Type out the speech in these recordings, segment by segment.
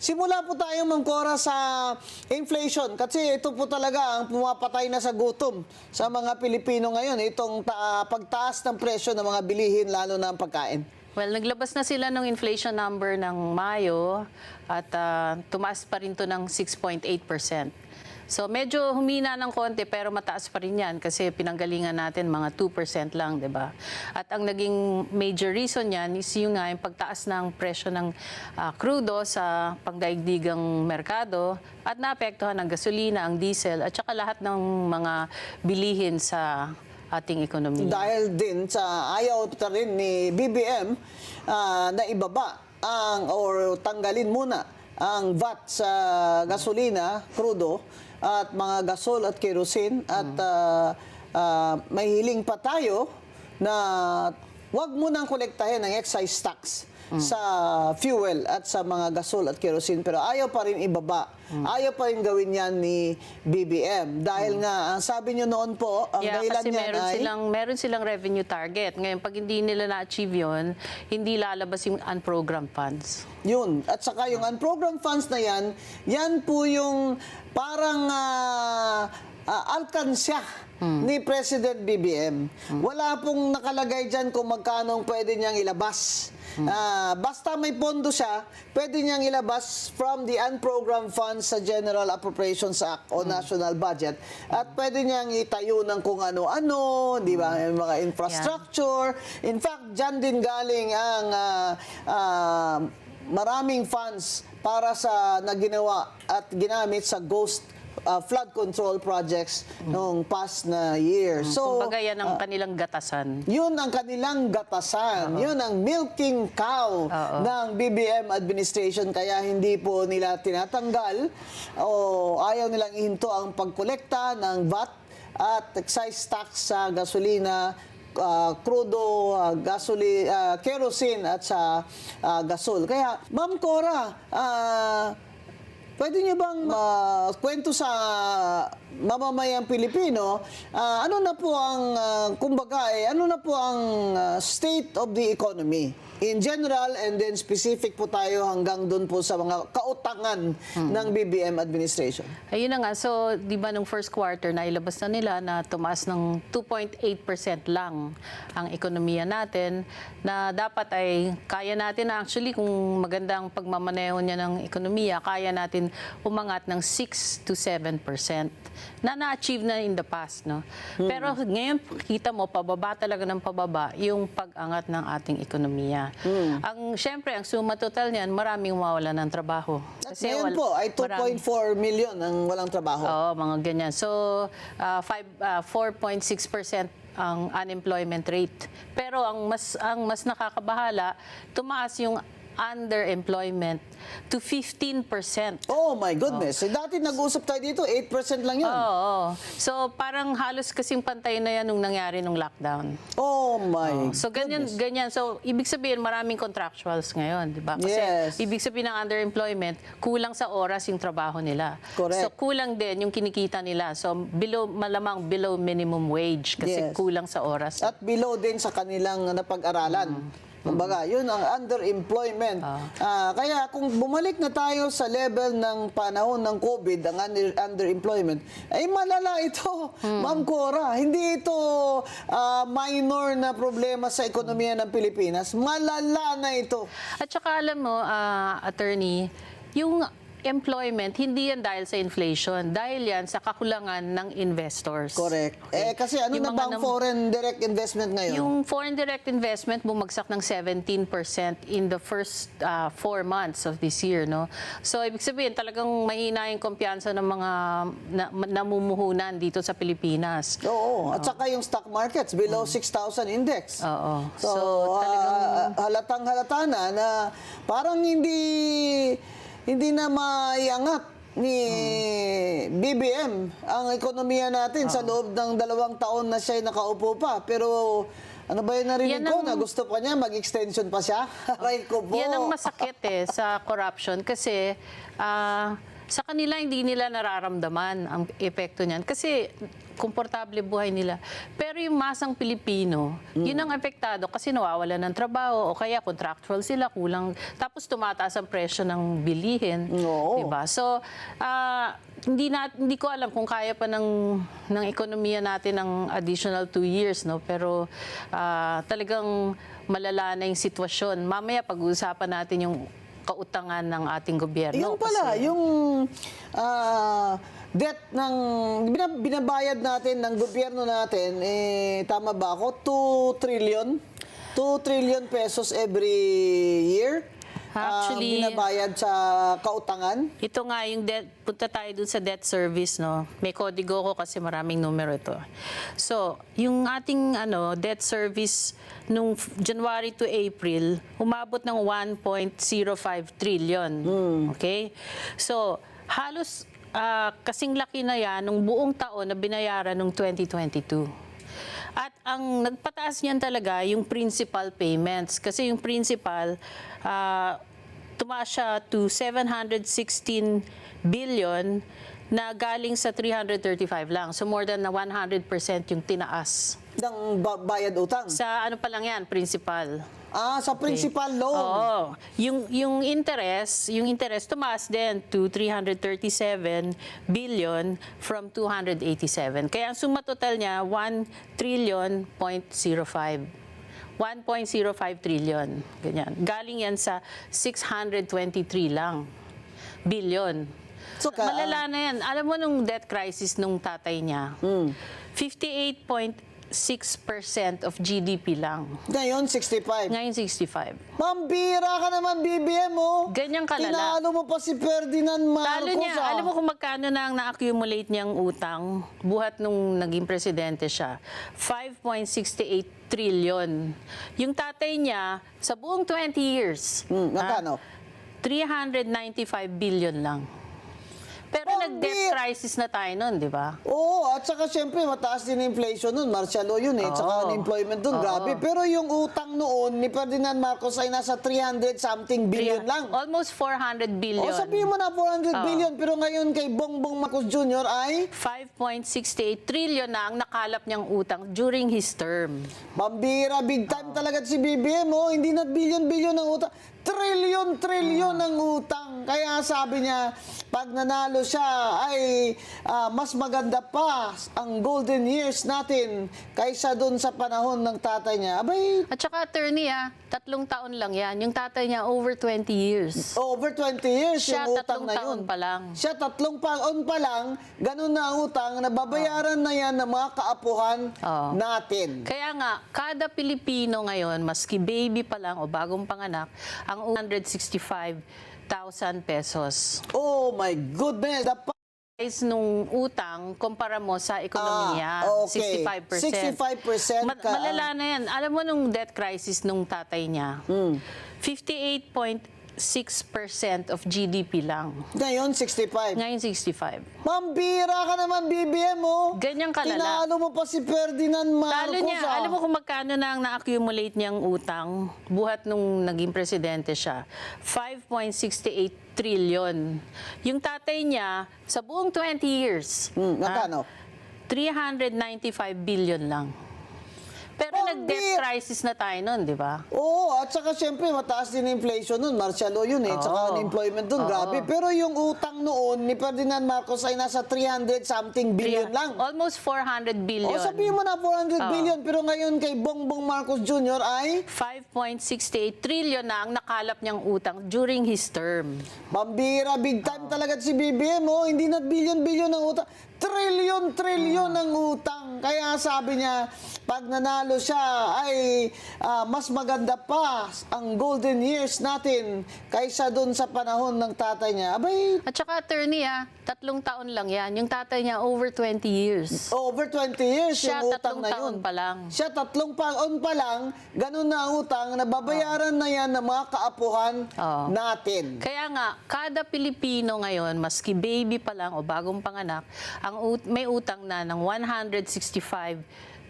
Simula po tayo, Ma'am Cora, sa inflation kasi ito po talaga ang pumapatay na sa gutom sa mga Pilipino ngayon, itong pagtaas ng presyo ng mga bilihin, lalo na ang pagkain. Well, naglabas na sila ng inflation number ng Mayo at tumaas pa rin to ng 6.8%. So medyo humina ng konti pero mataas pa rin yan kasi pinanggalingan natin mga 2% lang, 'di ba? At ang naging major reason yan is yung nga yung pagtaas ng presyo ng krudo sa pangdaigdigang merkado at naapektuhan ng gasolina, ang diesel at saka lahat ng mga bilihin sa ating ekonomiya. Dahil din sa ayaw pa rin ni BBM na ibaba or tanggalin muna ang VAT sa gasolina, crudo, at mga gasol at kerosene at may hiling pa tayo na wag mo nang kolektahin ng excise tax sa fuel at sa mga gasol at kerosene, pero ayaw pa rin ibaba. Ayaw pa rin gawin yan ni BBM. Dahil nga, ang sabi nyo noon po, ang dahilan kasi niyan ay... meron silang revenue target. Ngayon, pag hindi nila na-achieve yun, hindi lalabas yung unprogrammed funds. Yun. At saka yung unprogrammed funds na yan, yan po yung parang alkansya ni President BBM. Wala pong nakalagay dyan kung magkano pwede niyang ilabas. Basta may pondo siya, pwede niyang ilabas from the unprogrammed funds sa General Appropriations Act o National Budget. At pwede niyang itayo ng kung ano-ano, di ba? Yung mga infrastructure. In fact, dyan din galing ang maraming funds para sa naginawa at ginamit sa ghost flood control projects noong past na year. So, kumbaga yan ang kanilang gatasan. Yun ang kanilang gatasan. Yun ang milking cow ng BBM administration. Kaya hindi po nila tinatanggal o ayaw nilang ihinto ang pagkolekta ng VAT at excise tax sa gasolina, crudo, kerosene at sa gasol. Kaya, Ma'am Cora, pwede niyo bang kwento sa mamamayang Pilipino, ano na po ang, kumbaga, ano na po ang state of the economy in general and then specific po tayo hanggang doon po sa mga kautangan ng BBM administration? Ayun na nga. So, di ba nung first quarter na ilabas na nila na tumaas ng 2.8% lang ang ekonomiya natin na dapat ay kaya natin actually kung magandang pagmamaneho niya ng ekonomiya, kaya natin umangat ng 6 to 7% na na-achieve na in the past, no? Pero ngayon, kita mo, pababa talaga ng pababa yung pag-angat ng ating ekonomiya. Syempre, ang suma total niyan, maraming mawawala ng trabaho. Kasi ngayon po ay 2.4 million ang walang trabaho. Oo, mga ganyan. So, 4.6% ang unemployment rate. Pero ang mas nakakabahala, tumaas yung underemployment to 15%. Oh my goodness. Dati nag-uusap tayo dito, 8% lang yun. Oo. So parang halos kasing pantay na yan nung nangyari nung lockdown. Oh my So ganyan. So ibig sabihin maraming contractuals ngayon, di ba? Kasi ibig sabihin ng underemployment, kulang sa oras yung trabaho nila. Correct. So kulang din yung kinikita nila. So malamang below minimum wage kasi kulang sa oras. At below din sa kanilang napag-aralan. Kumbaga, yun ang underemployment. Kaya kung bumalik na tayo sa level ng panahon ng COVID, ang underemployment, ay malala ito, Ma'am Cora. Hindi ito minor na problema sa ekonomiya ng Pilipinas. Malala na ito. At saka alam mo, attorney, yung employment, hindi yan dahil sa inflation. Dahil yan sa kakulangan ng investors. Correct. Okay. Kasi ano yung na ba ang foreign direct investment ngayon? Yung foreign direct investment bumagsak ng 17% in the first 4 months of this year, no? So, ibig sabihin, talagang mahina yung kumpiyansa ng mga namumuhunan dito sa Pilipinas. Oo. At saka yung stock markets, below 6,000 index. Oo. So talagang halatang-halata na parang hindi na maiangat ni BBM ang ekonomiya natin sa loob ng 2 taon na siya nakaupo pa. Pero ano ba yung narinig ko na gusto pa niya, mag-extension pa siya? Aray ko po. Yan ang masakit sa corruption kasi Sa kanila, hindi nila nararamdaman ang epekto niyan kasi komportable buhay nila. Pero yung masang Pilipino, yun ang apektado kasi nawawalan ng trabaho o kaya contractual sila, kulang. Tapos tumataas ang presyo ng bilihin. Oo. Diba? So, hindi ko alam kung kaya pa ng ekonomiya natin ng additional 2 years, no? Pero talagang malala na yung sitwasyon. Mamaya pag-uusapan natin yung kautangan ng ating gobyerno. Yung pala, kasi- yung debt ng binabayad natin ng gobyerno natin, tama ba ako? 2 trillion? 2 trillion pesos every year? Actually, binabayad sa kautangan? Ito nga yung debt, punta tayo dun sa debt service, no? May kodigo ko kasi maraming numero ito. So, yung ating debt service nung January to April, umabot ng 1.05 trillion. Okay? So, halos kasing laki na yan nung buong taon na binayaran nung 2022. At ang nagpataas niyan talaga yung principal payments. Kasi yung principal, tumaas siya to 716 billion na galing sa 335 lang. So more than 100% yung tinaas. Ng bayad utang? Sa ano pa lang yan, principal. Sa principal loan? Oo. Yung interest tumaas din to 337 billion from 287. Kaya ang suma total niya 1 trillion point 05. 1.05 trillion. Ganyan. Galing yan sa 623 lang billion. So, Malala na yan. Alam mo nung debt crisis nung tatay niya, 58.6% of GDP lang. Ngayon, 65. Ngayon 65. Mambira ka naman, BBM, oh. Ganyang kalala. Tinalo mo pa si Ferdinand Marcos, Talo niya, alam mo kung magkano na ang na-accumulate niyang utang buhat nung naging presidente siya? 5.68 trillion. Yung tatay niya, sa buong 20 years, magkano? 395 billion lang. Pero nag-debt crisis na tayo nun, di ba? Oo, at saka siyempre mataas din ang inflation nun, martial law yun eh, tsaka unemployment dun, grabe. Pero yung utang noon ni Ferdinand Marcos ay nasa 300 something billion lang. Almost 400 billion. O sabihin mo na 400 billion, pero ngayon kay Bongbong Marcos Jr. ay 5.68 trillion na ang nakalap niyang utang during his term. mambira, big time talaga si BBM, oh. Hindi na billion-billion ang utang. Trillion ang utang. Kaya sabi niya, pag nanalo siya ay mas maganda pa ang golden years natin kaysa doon sa panahon ng tatay niya. Abay, At saka attorney 3 taon lang yan. Yung tatay niya over 20 years. over 20 years Siya yung utang 3 na taon yun. pa lang. Siya 3 taon pa lang, ganun na ang utang, nababayaran na yan ng mga kaapuhan Oo. natin. Kaya nga, kada Pilipino ngayon, maski baby pa lang o bagong panganak, ang 165,000 pesos. Oh my goodness! The Price nung utang, kumpara mo sa ekonomiya, okay. 65%. 65% ka. Malala na yan. Alam mo nung debt crisis nung tatay niya, 58.6% of GDP lang. Ngayon, 65. Ngayon 65. Mambira ka naman, BBM, oh. Ganyang kalala. Tinalo mo pa si Ferdinand Marcos, Talo niya, alam mo kung magkano na ang na-accumulate niyang utang buhat nung naging presidente siya? 5.68 trillion. Yung tatay niya, sa buong 20 years, magkano? 395 billion lang. Pero nag-debt crisis na tayo nun, di ba? Oo, at saka siyempre mataas din ang inflation nun, martial law yun eh, tsaka unemployment dun, grabe. Pero yung utang noon ni Ferdinand Marcos ay nasa 300 something billion lang. Almost 400 billion. O sabihin mo na 400 billion, pero ngayon kay Bongbong Marcos Jr. ay 5.68 trillion na ang nakalap niyang utang during his term. mambira, big time talaga si BBM, oh. Hindi na billion-billion ang utang. Trillion ang utang. Kaya sabi niya, pag nanalo siya ay mas maganda pa ang golden years natin kaysa doon sa panahon ng tatay niya. Abay, At saka attorney 3 taon lang yan. Yung tatay niya over 20 years. over 20 years Siya yung utang 3 na taon yun. pa lang. Siya 3 taon pa lang, ganun na ang utang, nababayaran na yan ng mga kaapuhan natin. Kaya nga, kada Pilipino ngayon, maski baby pa lang o bagong panganak, may utang na ng 165,000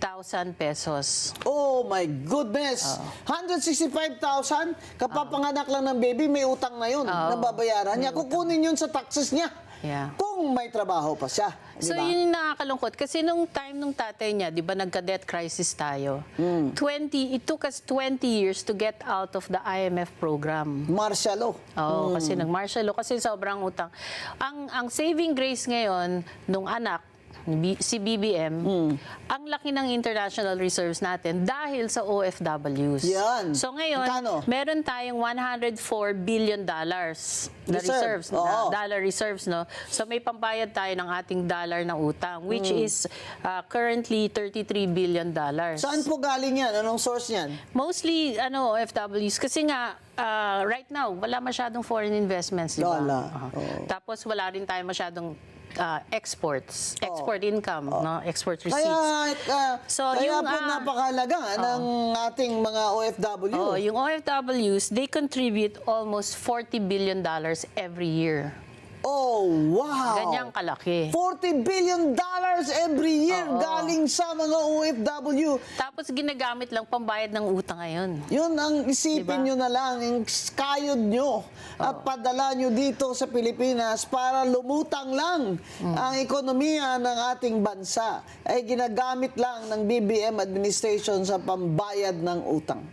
pesos. Oh my goodness! 165,000? Kapapanganak lang ng baby, may utang na yun na babayaran niya. Kukunin yun sa taxes niya. Yeah. Kung may trabaho pa siya. So, Diba? yun yung nakakalungkot. Kasi nung time nung tatay niya, di ba, nagka-debt crisis tayo. It took us 20 years to get out of the IMF program. Martial law. Oo, kasi nag-martial law, kasi sobrang utang. Ang saving grace ngayon, nung anak, si BBM, ang laki ng international reserves natin dahil sa OFWs. Yan. So ngayon, Magkano? meron tayong $104 billion na Reserve. reserves, Oo. dollar reserves, no? So may pambayad tayo ng ating dollar na utang, which is currently $33 billion. Saan po galing yan? Anong source yan? Mostly OFWs kasi nga right now wala masyadong foreign investments, di ba? Wala. Oo. Tapos wala rin tayo masyadong export income, no? Export receipts. So, Kaya yung, po napakahalaga ng ating mga OFW. yung OFWs, they contribute almost $40 billion every year. Oh, wow! Ganyang kalaki. $40 billion every year galing sa mga OFW. Tapos ginagamit lang pambayad ng utang ngayon. Yun ang isipin Diba? nyo na lang, yung kayod nyo at padala nyo dito sa Pilipinas para lumutang lang ang ekonomiya ng ating bansa ay ginagamit lang ng BBM administration sa pambayad ng utang.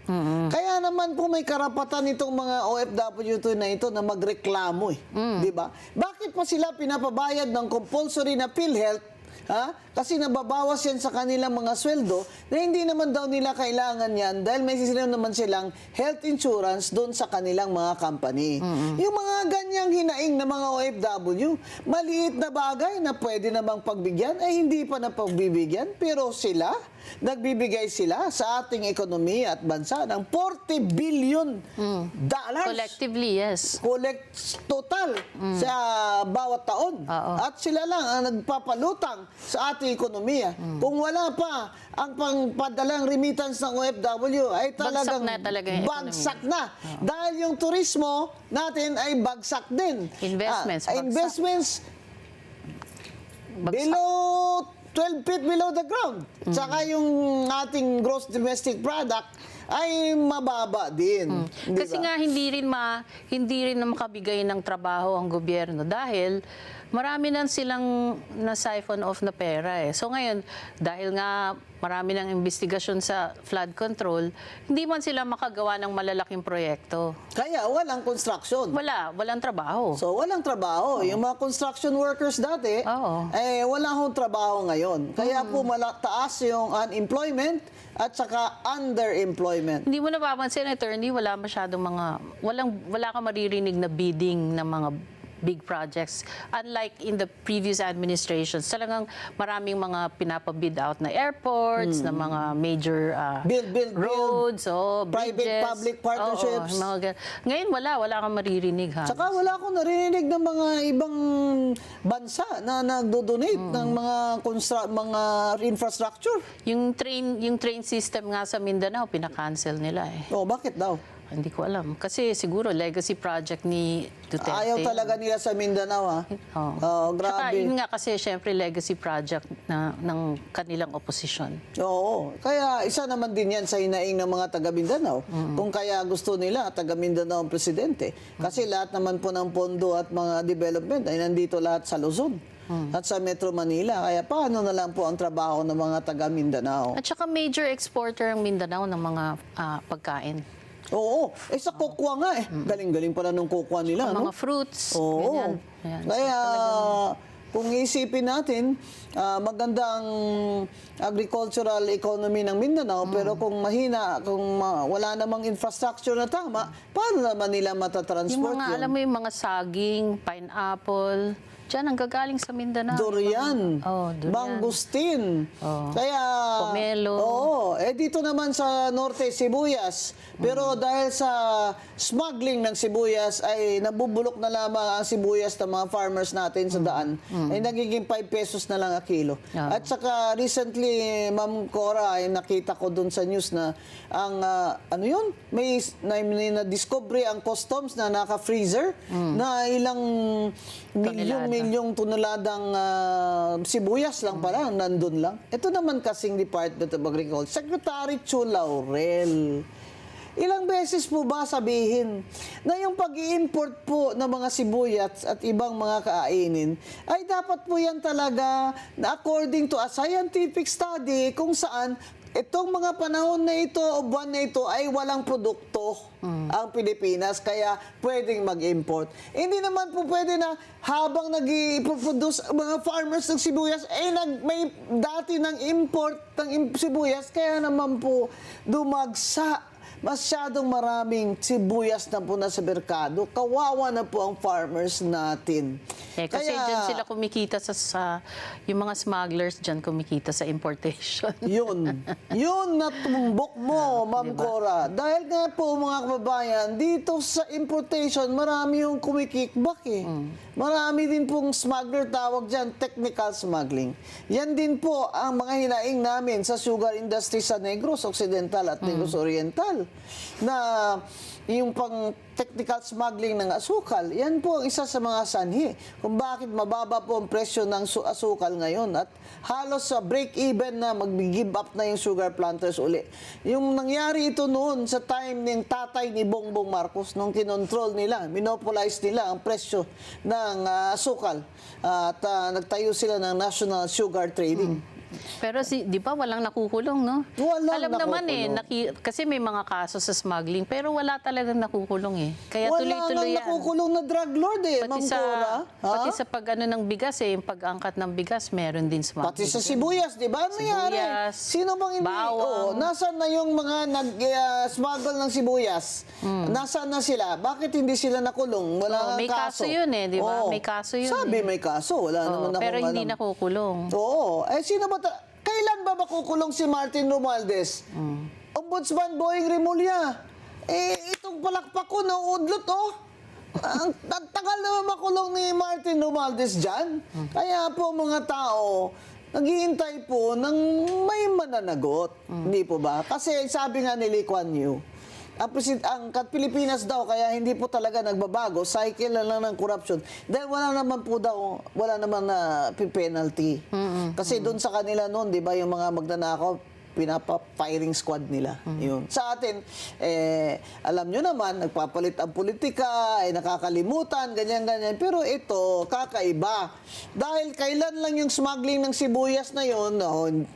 Kaya naman po may karapatan itong mga OFW na ito na magreklamo di ba? Bakit pa sila pinapabayad ng compulsory na PhilHealth? Ha? Kasi nababawas yan sa kanilang mga sweldo na hindi naman daw nila kailangan yan dahil may sila naman silang health insurance doon sa kanilang mga company. Yung mga ganyang hinaing na mga OFW, maliit na bagay na pwede namang pagbigyan ay hindi pa na pagbibigyan pero sila, nagbibigay sila sa ating ekonomiya at bansa ng $40 billion. Collectively, yes. Total sa bawat taon. At sila lang ang nagpapalutang sa ating ekonomiya. Kung wala pa ang pangpadalang remittance ng OFW ay talagang Bagsak na talaga yung bagsak na. Dahil yung turismo natin ay bagsak din. Investments, bagsak. Investments Bagsak. below 12 feet below the ground. Tsaka yung ating gross domestic product ay mababa din. Di Kasi ba? nga hindi rin na makabigay ng trabaho ang gobyerno dahil marami na silang na-siphon off na pera eh. So ngayon, dahil nga marami ng investigasyon sa flood control, hindi man sila makagawa ng malalaking proyekto. Kaya walang construction. Walang trabaho. So, walang trabaho. Yung mga construction workers dati, Oo. wala hong trabaho ngayon. Kaya po taas yung unemployment at saka underemployment. Hindi mo napapansin, attorney, wala ka maririnig na bidding ng mga big projects. Unlike in the previous administrations, talagang maraming mga pinapabid out na airports, na mga major Build. roads, bridges. Private-public partnerships. Oo, ngayon wala kang maririnig ha. Saka wala akong narinig ng mga ibang bansa na nagdo-donate ng mga infrastructure. Yung train system nga sa Mindanao, pinakancel nila eh. Oh, bakit daw? Hindi ko alam. Kasi siguro legacy project ni Duterte. Ayaw talaga nila sa Mindanao, ha? Oh, Saka grabe. yun nga kasi syempre legacy project ng kanilang oposisyon. Oo. Kaya isa naman din yan sa hinaing ng mga taga Mindanao. Kung kaya gusto nila, taga Mindanao ang presidente. Kasi lahat naman po ng pondo at mga development ay nandito lahat sa Luzon. At sa Metro Manila. Kaya paano na lang po ang trabaho ng mga taga Mindanao? At saka major exporter ang Mindanao ng mga pagkain. Oo. Sa kokwa nga eh. Galing-galing pala nung kokwa nila, no? Mga fruits. Oo. Ganyan. Ayan. So, Kaya kung isipin natin, maganda ang agricultural economy ng Mindanao, pero kung mahina, kung wala namang infrastructure na tama, paano naman nila yung matatransport mga, yun? alam mo yung mga saging, pineapple, dyan ang gagaling sa Mindanao. Durian, Durian. mangustin. Kaya, Pomelo. dito naman sa Norte, sibuyas. Pero dahil sa smuggling ng sibuyas, ay nabubulok na lamang ang sibuyas ng mga farmers natin sa daan. Ay nagiging 5 pesos na lang a kilo. At saka recently, Ma'am Cora, ay nakita ko dun sa news na ang, may na-discovery ang customs na naka-freezer na ilang milyong toneladang sibuyas lang pala, nandun lang. Ito naman kasing Department of Agriculture, Secretary Chu Laurel. Ilang beses po ba sabihin na yung pag-i-import po ng mga sibuyas at ibang mga kainin ay dapat po yan talaga na according to a scientific study kung saan itong mga panahon na ito o buwan na ito ay walang produkto ang Pilipinas, kaya pwedeng mag-import. Hindi naman po pwede na habang nag-produce mga farmers ng sibuyas, may dati ng import ng sibuyas, kaya naman po dumagsa. Masyadong maraming sibuyas na po na sa merkado. Kawawa na po ang farmers natin. Kasi dyan sila kumikita yung mga smugglers dyan kumikita sa importation. Yun na tumbok mo, Ma'am Cora. Dahil nga po mga kababayan, dito sa importation, marami yung kumikickback eh. Marami din pong smuggler tawag dyan, technical smuggling. Yan din po ang mga hinaing namin sa sugar industry sa Negros Occidental at Negros Oriental. Na yung pang technical smuggling ng asukal, yan po ang isa sa mga sanhi kung bakit mababa po ang presyo ng asukal ngayon at halos sa break-even na mag-give up na yung sugar planters uli. Yung nangyari ito noon sa time ng tatay ni Bongbong Marcos nung kinontrol nila, monopolize nila ang presyo ng asukal at nagtayo sila ng National Sugar Trading. Pero di ba walang nakukulong, no? Walang Alam naman nakukulong. kasi may mga kaso sa smuggling, pero wala talagang nakukulong eh. Kaya tuloy-tuloy yan. Wala nakukulong na drug lord eh, Ma'am Cora. Pati sa pag-ano ng bigas eh, yung pag-angkat ng bigas, meron din smuggling. Pati sa sibuyas, di ba? Ano nangyari? Sibuyas, Sino bang bawang. nasaan na yung mga nag-smuggle ng sibuyas? Nasaan na sila? Bakit hindi sila nakulong? Wala may kaso yun eh, di ba? May kaso yun Sabi eh. may kaso. Wala naman akong Pero hindi alam. nakukulong. Oo. Sino ba? Kailan ba makukulong si Martin Romualdez? Ombudsman Boying Rimulya. Itong palakpak ko, nauudlot, oh. Ang tagal naman makulong ni Martin Romualdez dyan. Kaya po mga tao, naghihintay po ng may mananagot. Hindi po ba? Kasi sabi nga ni Lee Kuan Yew, ang Pilipinas daw, kaya hindi po talaga nagbabago, cycle na lang ng corruption. Dahil wala naman po daw, wala naman na penalty. Kasi doon sa kanila noon, di ba, yung mga magnanakaw, pinapa-firing squad nila. Yun. Sa atin, alam nyo naman, nagpapalit ang politika, nakakalimutan, ganyan-ganyan. Pero ito, kakaiba. Dahil kailan lang yung smuggling ng sibuyas na yun, 4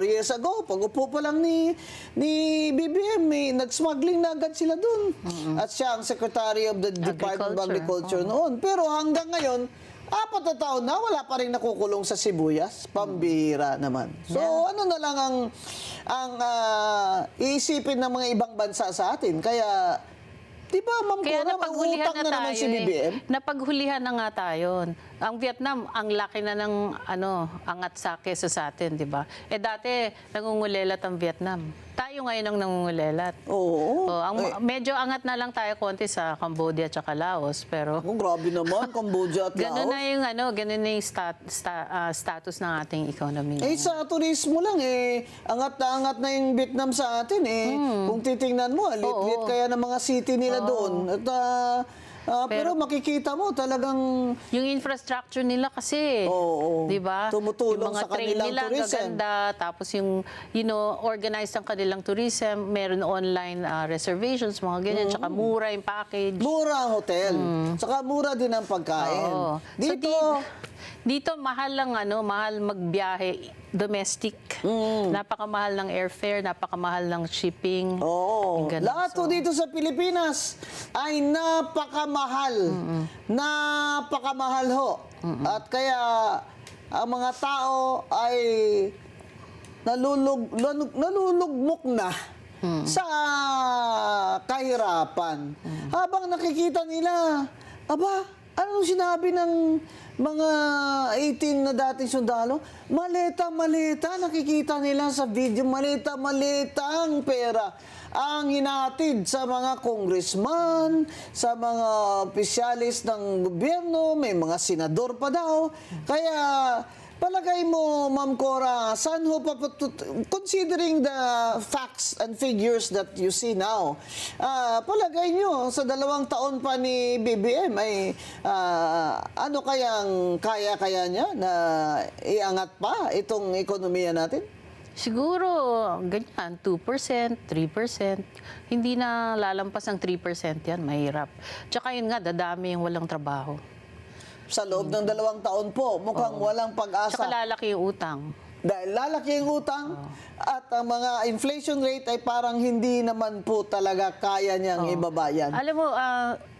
years ago, pag-upo pa lang ni BBM, nag-smuggling na agad sila dun. At siya ang Secretary of the Department of Agriculture noon. Pero hanggang ngayon, 4 na taon na, wala pa rin nakukulong sa sibuyas. Pambihira naman. So, ano na lang ang iisipin ng mga ibang bansa sa atin. Kaya, di ba, Ma'am Kaya Cora, utang na naman si BBM? Napaghulihan na nga tayo. Ang Vietnam, ang laki na ng angat sa kesa sa atin, di ba? Dati, nangungulelat ang Vietnam. Tayo ngayon ang nangungulelat. Oo. Medyo angat na lang tayo konti sa Cambodia at Laos, pero Grabe naman, Cambodia at Laos. ganun na yung status ng ating economy. Sa turismo lang, angat na yung Vietnam sa atin, Kung titingnan mo, lit-lit kaya ng mga city nila doon. At, pero makikita mo talagang yung infrastructure nila kasi, di ba? Tumutulong yung mga sa train kanilang nila, tourism. gaganda, tapos yung, organized ang kanilang tourism, meron online reservations, mga ganyan, tsaka mura yung package. mura ang hotel. Saka mura din ang pagkain. Oo. Dito, Dito mahal lang mahal magbiyahe domestic. Napakamahal ng airfare, napakamahal ng shipping. Oo. Ganun. Lahat po dito sa Pilipinas ay napakamahal. Napakamahal ho. At kaya ang mga tao ay nalulugmok na sa kahirapan. Habang nakikita nila, anong sinabi ng mga 18 na dating sundalo? Maleta-maleta, nakikita nila sa video, maleta-maleta ang pera ang hinatid sa mga congressman, sa mga opisyalis ng gobyerno, may mga senador pa daw. Kaya Palagay mo, Ma'am Cora, saan ho considering the facts and figures that you see now, palagay nyo sa 2 taon pa ni BBM ay ano kayang kaya niya na iangat pa itong ekonomiya natin? Siguro, ganyan, 2%, 3%. Hindi na lalampas ang 3% yan, mahirap. Tsaka yun nga, dadami yung walang trabaho. Sa loob ng 2 taon po, mukhang walang pag-asa. Tsaka lalaki yung utang. Dahil lalaki yung utang at ang mga inflation rate ay parang hindi naman po talaga kaya niyang ibabayan. Alam mo,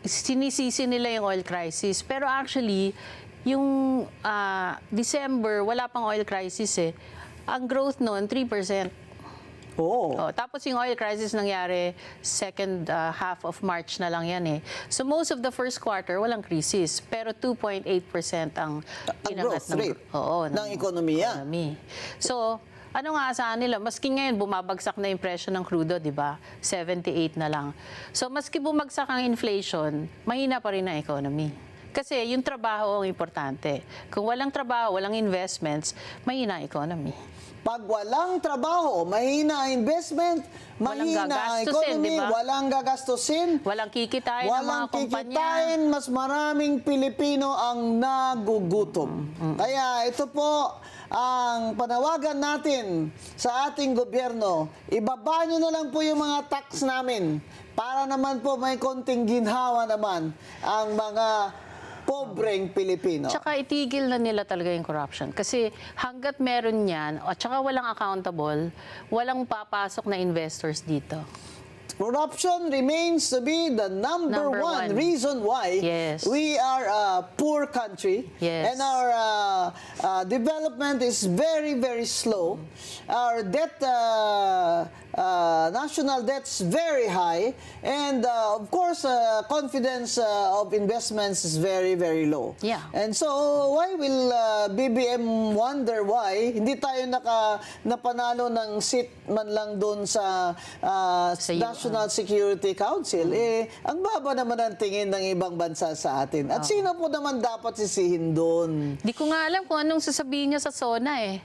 sinisisi nila yung oil crisis. Pero actually, yung December, wala pang oil crisis eh. Ang growth noon, 3%. Oo. Tapos yung oil crisis nangyari second half of March na lang yan eh. So most of the first quarter, walang crisis. Pero 2.8% ang inangat growth rate ng ekonomiya. economy. So, ano nga asahan nila? Maski ngayon, bumabagsak na yung presyo ng crudo, di ba? 78 na lang. So, maski bumagsak ang inflation, mahina pa rin ang economy. Kasi yung trabaho ang importante. Kung walang trabaho, walang investments, mahina ang economy. Pag walang trabaho, mahina ang investment, Walang mahina ang gagastusin, economy, di ba? walang gagastusin, Walang kikitain ng mga kumpanya. kikitain, mas maraming Pilipino ang nagugutom. Kaya ito po ang panawagan natin sa ating gobyerno. Ibaba nyo na lang po yung mga tax namin para naman po may konting ginhawa naman ang mga pobreng Pilipino. Tsaka itigil na nila talaga yung corruption. Kasi hanggat meron yan, at tsaka walang accountable, walang papasok na investors dito. Corruption remains to be the number one reason why Yes. we are a poor country Yes. and our development is very, very slow. Our debt, national debt is very high, and of course, confidence of investments is very, very low. Yeah. And so, why will BBM wonder why hindi tayo napanalo ng seat man lang doon sa National Security Council? Ang baba naman ang tingin ng ibang bansa sa atin. At sino po naman dapat sisihin doon? Di ko nga alam kung anong sasabihin niya sa SONA eh.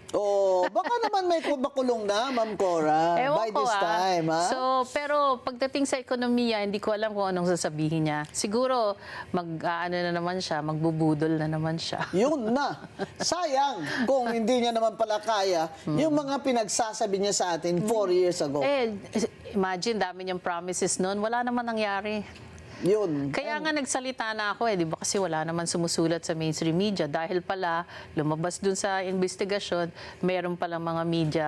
Baka naman may kumakulong na, Ma'am Cora, Ewan by ko, this time. Ha? So, pero pagdating sa ekonomiya, hindi ko alam kung anong sasabihin niya. Siguro, ano na naman siya, magbubudol na naman siya. Yun na. Sayang kung hindi niya naman pala kaya yung mga pinagsasabi niya sa atin 4 years ago. Imagine, dami niyang promises noon. Wala naman nangyari. Yun. Kaya nga nagsalita na ako di ba? Kasi wala naman sumusulat sa mainstream media. Dahil pala, lumabas dun sa investigasyon, meron pala mga media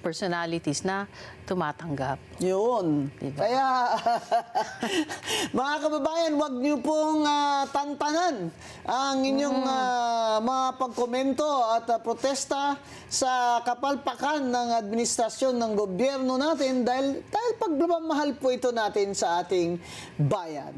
personalities na tumatanggap. Yun. Diba? Kaya, mga kababayan, wag niyo pong tantanan ang inyong mga pagkomento at protesta sa kapalpakan ng administrasyon ng gobyerno natin dahil pagmamahal po ito natin sa ating bayan.